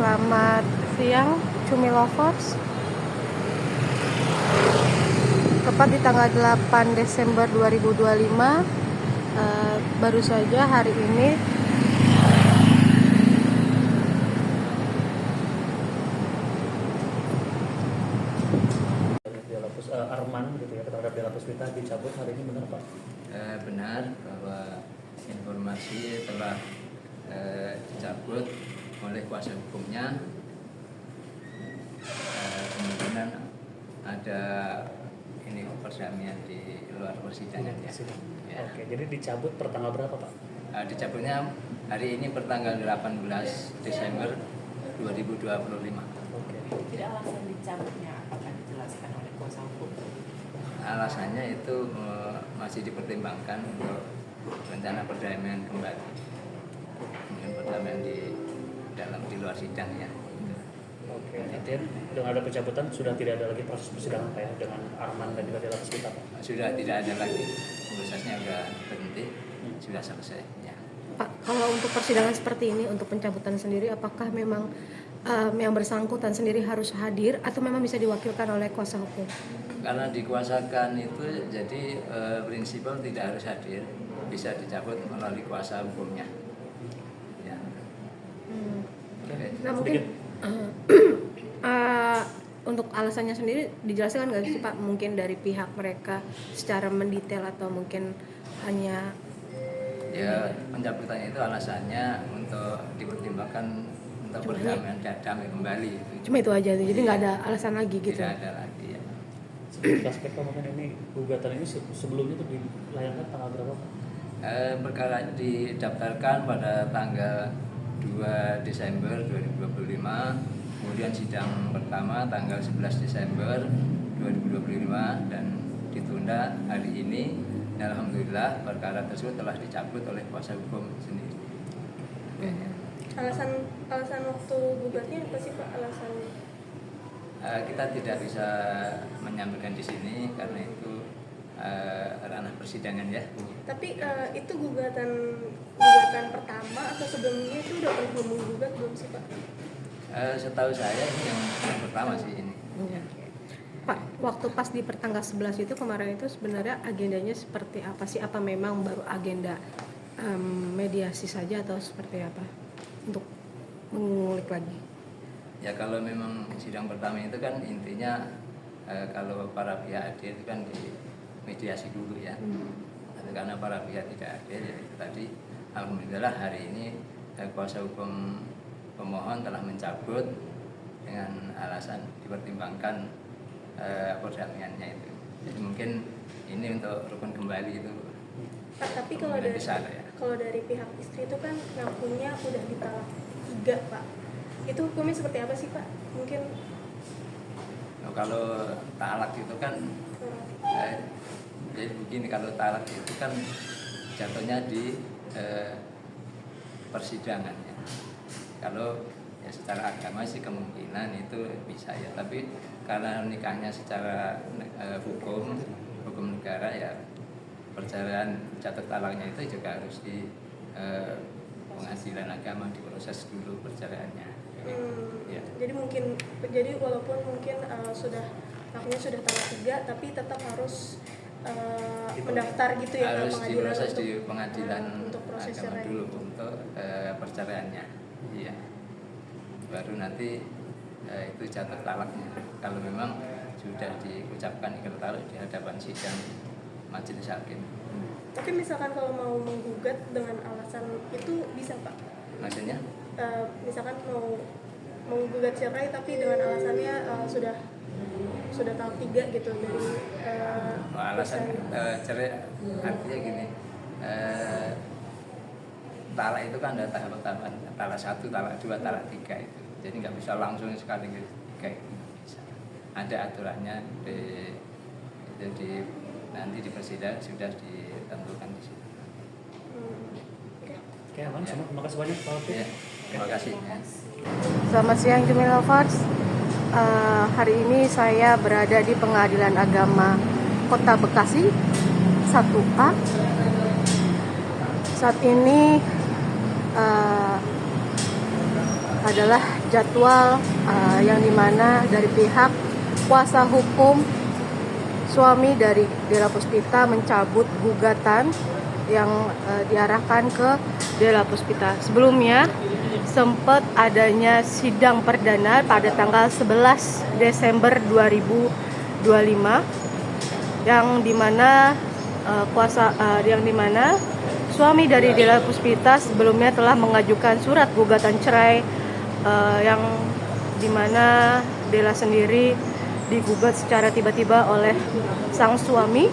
Selamat siang, Cumi Lovers. Tepat di tanggal 8 Desember 2025, baru saja hari ini Arman gitu ya, terhadap Della Puspita dicabut hari ini, benar Pak? Benar bahwa informasi telah dicabut oleh kuasa hukumnya. Kemungkinan ada ini perdamaian di luar persidangan ya. Ya. Oke, jadi dicabut per tanggal berapa Pak? Dicabutnya hari ini per tanggal 18 Desember 2025. Oke. Tidak alasan dicabutnya akan dijelaskan oleh kuasa hukum. Alasannya itu masih dipertimbangkan untuk rencana perdamaian kembali. Mungkin perdamaian di luar sidang ya. Oke. Jadi dengan ada pencabutan sudah tidak ada lagi proses persidangan Pak ya, dengan Arman dan juga Della Puspita Pak? Sudah tidak ada lagi, prosesnya sudah berhenti, sudah selesai ya. Pak, kalau untuk persidangan seperti ini, untuk pencabutan sendiri, apakah memang yang bersangkutan sendiri harus hadir atau memang bisa diwakilkan oleh kuasa hukum? Karena dikuasakan itu jadi prinsipal tidak harus hadir, bisa dicabut melalui kuasa hukumnya ya. Oke. Nah mungkin untuk alasannya sendiri dijelaskan nggak sih Pak, mungkin dari pihak mereka secara mendetail atau mungkin hanya Ya, pencabutannya itu alasannya untuk dipertimbangkan untuk perdamaian damai kembali. cuma itu aja, jadi nggak ada alasan lagi gitu? Tidak ada lagi ya. Sedikit aspek Pak, mungkin ini gugatan ini sebelumnya itu dilayangkan tanggal berapa Pak? Perkara didaftarkan pada tanggal 2 Desember 2025, kemudian sidang pertama tanggal 11 Desember 2025 dan ditunda hari ini. Dan alhamdulillah perkara tersebut telah dicabut oleh kuasa hukum sendiri. Alasan waktu gugatnya apa sih Pak alasannya? Kita tidak bisa menyampaikan di sini karena itu ranah persidangan ya. Tapi itu gugatan pertama atau sebelumnya itu udah pernah menggugat belum sih Pak? Setahu saya ini yang pertama sih ini. Pak, waktu pas di pertanggal 11 itu kemarin itu sebenarnya agendanya seperti apa sih? Apa memang baru agenda mediasi saja atau seperti apa? Untuk mengulik lagi. Ya kalau memang sidang pertama itu kan intinya kalau para pihak hadir itu kan di mediasi dulu ya. Karena para pihak tidak hadir ya itu tadi alhamdulillah hari ini kuasa hukum pemohon telah mencabut dengan alasan dipertimbangkan perdamaiannya itu. Jadi mungkin ini untuk rukun kembali itu. Pak, tapi kalau dari pihak istri itu kan ngakunya udah ditalak 3 Pak. Itu hukumnya seperti apa sih Pak? Mungkin Kalau talak itu kan jadi begini, kalau talak itu kan jatuhnya di persidangan ya. Kalau ya secara agama sih kemungkinan itu bisa ya, tapi karena nikahnya secara hukum negara ya, perceraian catat talaknya itu juga harus di pengadilan agama diproses dulu perceraiannya. Ya. Jadi walaupun mungkin akhirnya sudah talak 3 tapi tetap harus mendaftar gitu ya harus ke pengadilan diproses di pengadilan untuk proses agama cerai dulu untuk perceraiannya. Iya. Baru nanti itu catat talaknya. Kalau memang sudah diucapkan ikhlas talak di hadapan sidang majelis hakim. Tapi misalkan kalau mau menggugat dengan alasan itu bisa Pak? Maksudnya? Misalkan mau menggugat cerai tapi dengan alasannya sudah tahap 3 gitu dari alasan cerai artinya gini, talak itu kan ada tahapan, talak 1, talak 2, talak 3 itu. Jadi nggak bisa langsung sekali 3 itu bisa. Ada aturannya jadi nanti di persidangan sudah ditentukan di situ. Oke, aman. Ya. Terima kasih banyak Pak. Ya, terima kasih. Ya. Selamat siang Cumi Lovers. Hari ini saya berada di Pengadilan Agama Kota Bekasi 1A. Saat ini adalah jadwal yang dimana dari pihak kuasa hukum suami dari Della Puspita mencabut gugatan yang diarahkan ke Della Puspita. Sebelumnya sempat adanya sidang perdana pada tanggal 11 Desember 2025 yang dimana suami dari Della Puspita sebelumnya telah mengajukan surat gugatan cerai yang dimana Della sendiri digugat secara tiba-tiba oleh sang suami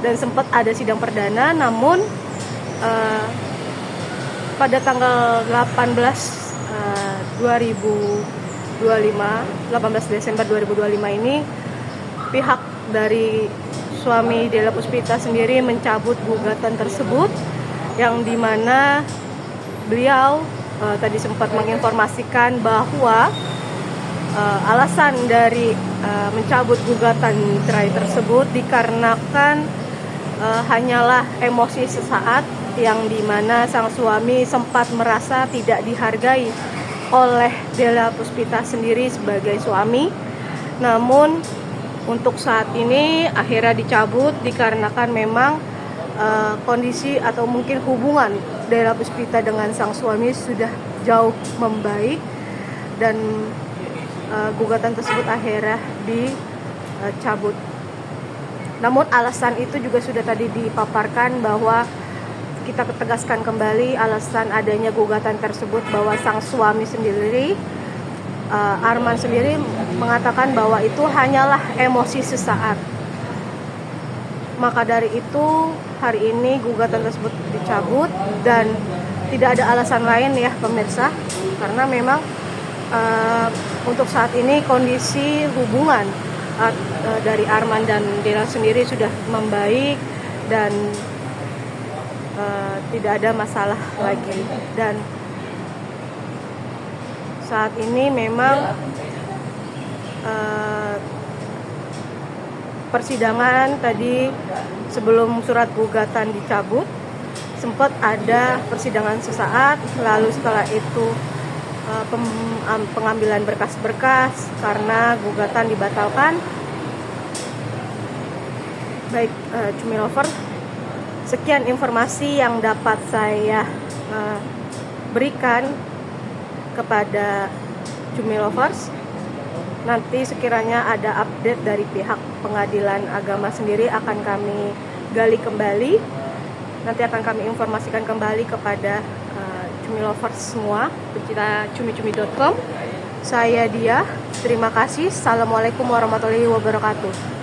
dan sempat ada sidang perdana, namun pada tanggal 18 Desember 2025 ini pihak dari suami Della Puspita sendiri mencabut gugatan tersebut yang dimana beliau tadi sempat menginformasikan bahwa alasan dari mencabut gugatan cerai tersebut dikarenakan hanyalah emosi sesaat yang dimana sang suami sempat merasa tidak dihargai oleh Della Puspita sendiri sebagai suami. Namun untuk saat ini akhirnya dicabut dikarenakan memang kondisi atau mungkin hubungan Della Puspita dengan sang suami sudah jauh membaik dan gugatan tersebut akhirnya dicabut. Namun alasan itu juga sudah tadi dipaparkan bahwa kita tegaskan kembali alasan adanya gugatan tersebut bahwa sang suami sendiri Arman sendiri mengatakan bahwa itu hanyalah emosi sesaat. Maka dari itu hari ini gugatan tersebut dicabut dan tidak ada alasan lain ya pemirsa, karena memang untuk saat ini kondisi hubungan dari Arman dan Della sendiri sudah membaik dan tidak ada masalah lagi. Dan saat ini memang persidangan tadi sebelum surat gugatan dicabut sempat ada persidangan sesaat, lalu setelah itu pengambilan berkas-berkas karena gugatan dibatalkan. Baik, Cumi Lover, sekian informasi yang dapat saya berikan kepada Cumi Lovers. Nanti sekiranya ada update dari pihak pengadilan agama sendiri akan kami gali kembali. Nanti akan kami informasikan kembali kepada Cumi Lovers semua, pecinta cumi-cumi.com. Saya Dia, terima kasih. Assalamualaikum warahmatullahi wabarakatuh.